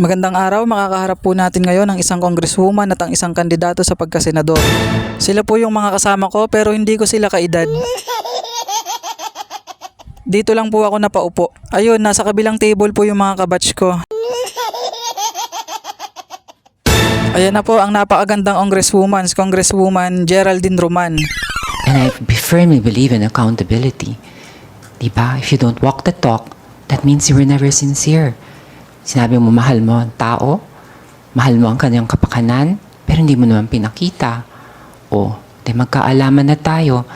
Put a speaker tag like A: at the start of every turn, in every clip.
A: Magandang araw, makakaharap po natin ngayon ang isang congresswoman at ang isang kandidato sa pagkasenador. Sila po yung mga kasama ko pero hindi ko sila kaedad. Dito lang po ako napaupo. Ayun, nasa kabilang table po yung mga kabatch ko. Ayan na po ang napakagandang Congresswoman Geraldine Roman.
B: And I firmly believe in accountability. Diba? If you don't walk the talk, that means you were never sincere. Sinabi mo mahal mo ang tao, mahal mo ang kanyang kapakanan, pero hindi mo naman pinakita. O, magkaalaman na tayo.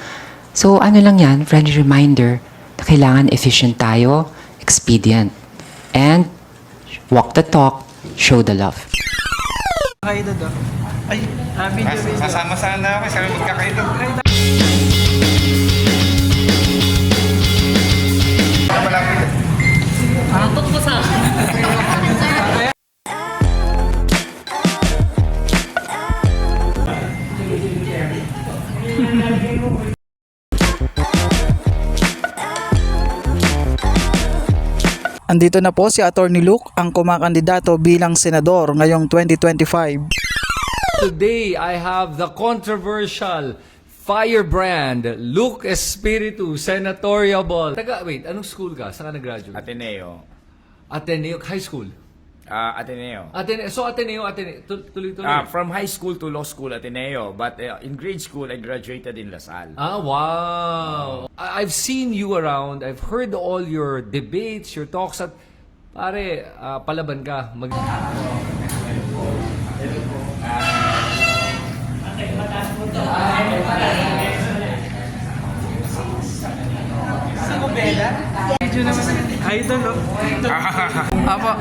B: So ano lang yan, friendly reminder na kailangan efficient tayo, expedient. And walk the talk, show the love.
A: Kaedad oh. Ay, video.
C: Sasama sana ako, sabi magkakaedad. Malapit.
D: Tutok po sa
A: Andito na po si Attorney Luke, ang kumakandidato bilang senador ngayong 2025.
E: Today, I have the controversial firebrand, Luke Espiritu, senatorial ball. Wait, anong school ka? Saan ka nag-graduate?
C: Ateneo.
E: Ateneo, high school.
C: Ateneo.
E: Ateneo, tuloy-tuloy.
C: From high school to law school, Ateneo. But in grade school, I graduated in Lasal.
E: Wow. I've seen you around. I've heard all your debates, your talks at pare, palaban ka.
A: Idol oh. Apo.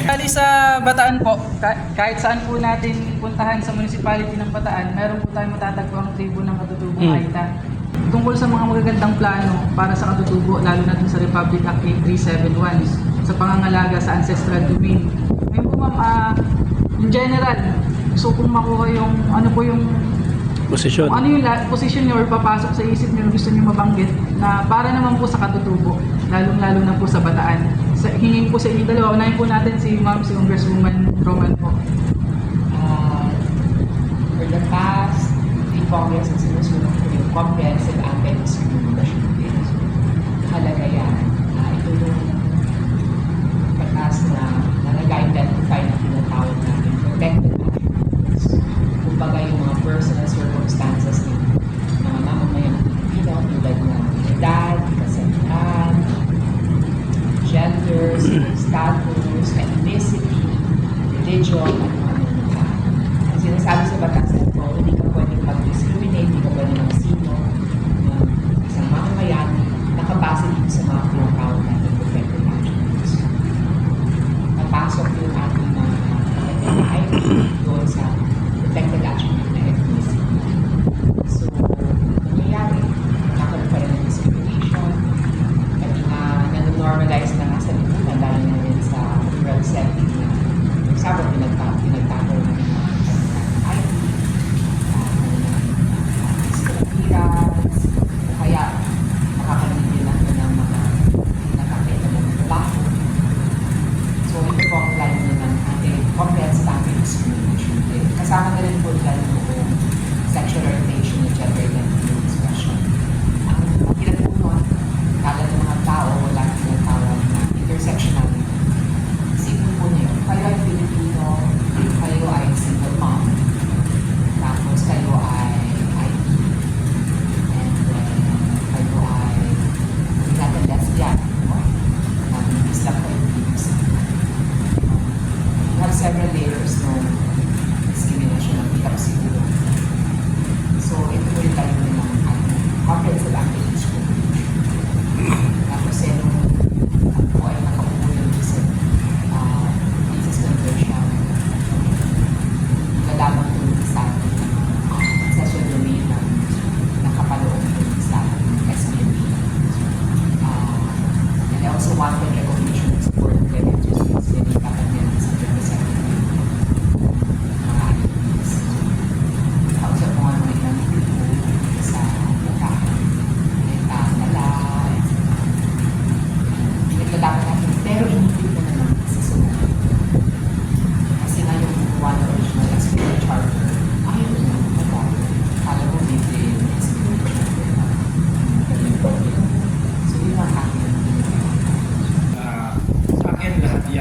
A: Kali sa Bataan po, kahit saan po natin puntahan sa municipality ng Bataan, meron po tayong matatagpo ang tribo ng Katutubong Aita. Tungkol sa mga magagandang plano para sa katutubo, lalo na dun sa Republic Act 8371 sa pangangalaga sa ancestral domain. Ngayon po ma'am, in general, gusto kong makuha yung ano po yung
F: posisyon.
A: Ano yung posisyon niyo or papasok sa isip niyo gusto niyo mabanggit na para naman po sa katutubo, lalong-lalo na po sa Bataan. Hingin po sa inyo dalawa, unahin po natin si Ma'am, si Congresswoman Roman po.
B: For the past, the Congress ang sinusunod ko yung comprehensive anti-discrimination bill. Halaga yan. Ito yung batas na nag-identify na tinatawag natin protected attributes. Kumbaga yung mga personal circumstances ng mga mamamayang Pilipino tulad ng edad, kasabihan, gender, status, ethnicity, religion, at mga muna. Ang sinasabi sa batas na ito, hindi ka pwedeng mag-discriminate, hindi ka pwedeng mag-sino ng isang mamamayan nakabase dito sa mga tinatawag natin protected attributes. Napasok yung ating mga doon sa protected attribute na ethnicity. So, nangyayari, nakakaroon pa rin ng discrimination, at nanonormalize na nga sa lipunan, dahil na rin sa rural setting na sabi, pinagtago na ng mga ID, discriminants, kaya nakakaroon din natin ng mga nakakita ng trabaho. So, ito po ang line ng ating comprehensive anti-discrimination. Kasama na rin po dyan yung sexual orientation and gender identity expression. Ang pinagpunon, kala ng mga tao, wala tinatawag na intersectionality. Isipin po niyo, kayo ay Filipino, kayo ay single mom, tapos kayo ay IT, and kayo ay natin lesbian, Islam kayo Muslim. We have several layers ng discrimination ng kita siguro.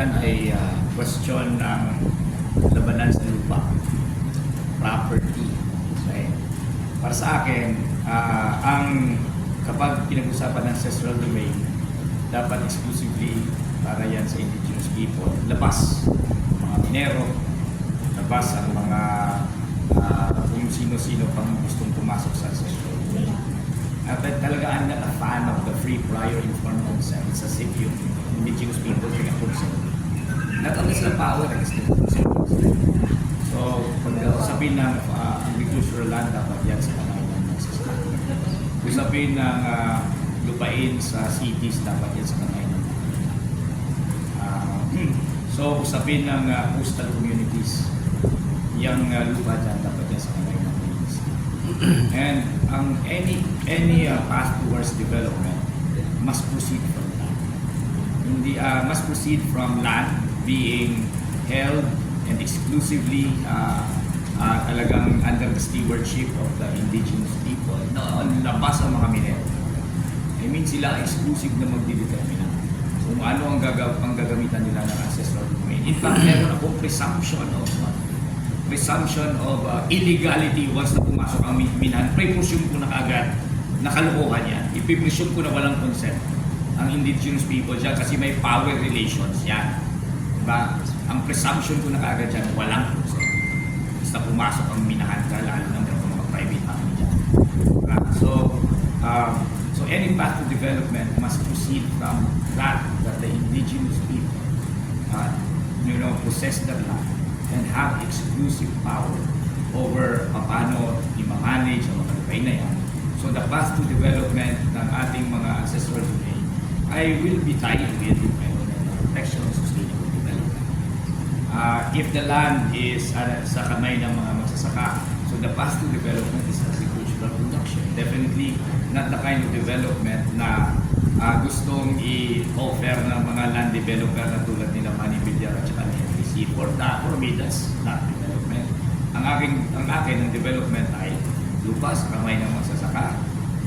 C: yan ay question ng labanan sa lupa, property. Okay? Para sa akin, kapag pinag-usapan ng ancestral domain, dapat exclusively para yan sa indigenous people. Labas ang mga minero, labas ang mga kung sino-sino pang gustong pumasok sa ancestral domain. At talaga I'm not a fan of the free prior informed consent. It's as if yung indigenous people bring a consent. Not only sila power, it's the consent. So, pag usapin ng agricultural land, dapat yan sa kamay ng magsasaka. Usapin ng lupain sa cities, dapat yan sa kamay ng So, usapin ng coastal communities, yung lupa dyan, dapat yan sa kamay ng ministry. And any path towards development must proceed from land. Must proceed from land being held and exclusively talagang under the stewardship of the indigenous people. Labas ang mga minero. I mean, sila exclusive na magdidetermina kung ano ang gagamitan nila ng ancestral domain. In fact, meron akong presumption of illegality once na pumasok ang minahan. Pre-presume ko na kaagad na kalokohan yan. Ipipresume ko na walang consent ang indigenous people dyan kasi may power relations yan. Diba? Ang presumption ko na kaagad dyan, walang consent. Basta pumasok ang minahan ka, lalo na meron mga private family dyan. Diba? So any path to development must proceed from that the indigenous people possess their land and have exclusive power over paano i-manage ang mga lupain na yan. So the path to development ng ating mga ancestral domain I will be tied with environmental protection and sustainable development. If the land is sa kamay ng mga magsasaka, so the path to development is agricultural production. Definitely not the kind of development na gustong i-offer ng mga land developer na tulad nila Manny Villar at saka NPC. For me, that's not development. Ang akin ng development ay lupa sa kamay ng magsasaka,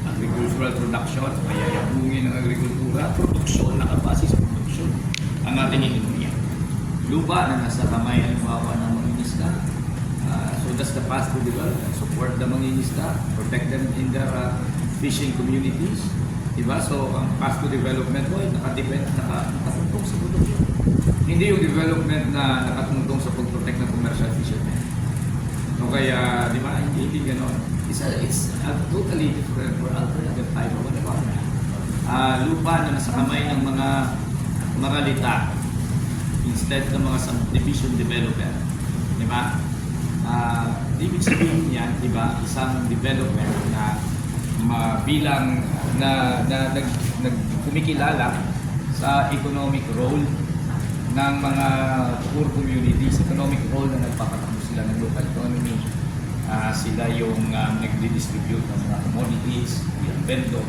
C: agricultural production, kaya yabungin ng agrikultura, produksyon, nakabase sa produksyon, ang ating ekonomiya. Lupa na nasa kamay ng mga mangingisda. So that's the path to development. Support the mangingisda, protect them in their fishing communities. Diba? So, ang path to development mo ay nakatungtong sa produksyon. Hindi yung development na nakatungtong sa pag-protect ng commercial fishermen. So, kaya, di ba, hindi gano'n. It's a totally different or alternative type of environment. Lupa na nasa kamay ng mga maralita instead ng mga subdivision developer. Di ba? Ibig sabihin yan, di ba, isang development na bilang na kumikilala sa economic role ng mga poor communities, economic role na nagpapatakbo sila ng local economy. Sila yung nagdi-distribute ng mga commodities, yung vendor.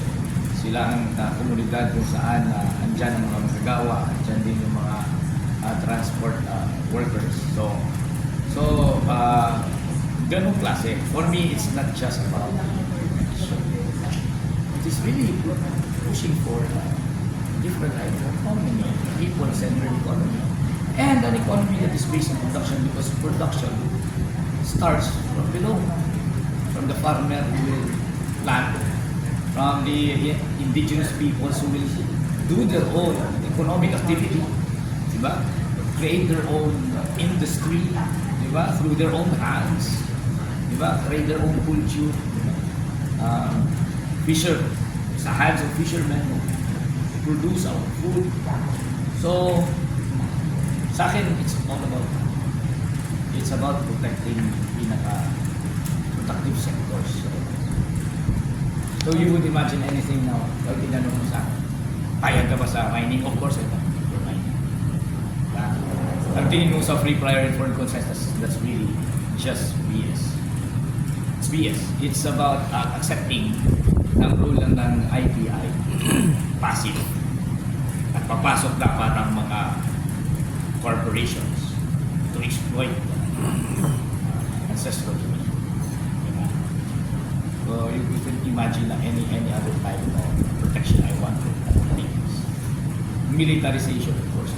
C: Sila ang komunidad kung saan andyan ang mga magagawa, andyan din yung mga transport workers. So ganong klase. For me, it's not just about it is really pushing for different type of economy, people-centered economy, and an economy that is based on production because production starts from below, from the farmer who will plant, from the indigenous peoples who will do their own economic activity, diba? Create their own industry, diba? Through their own hands, diba? Create their own culture. Sa hands of fishermen, produce our food. So, sa akin, it's about protecting pinaka-productive sectors. So, you would imagine anything now, pag tinanong mo sa akin, payag ka ba sa mining? Of course, ito, for mining. Ang tingin mo sa free prior informed consent, that's really just BS. It's BS. It's about accepting ng rule lang ng IPI, passive. At papasok dapat ang mga corporations to exploit ancestral domain. So you can imagine na any other type of protection I want. Militarization, of course,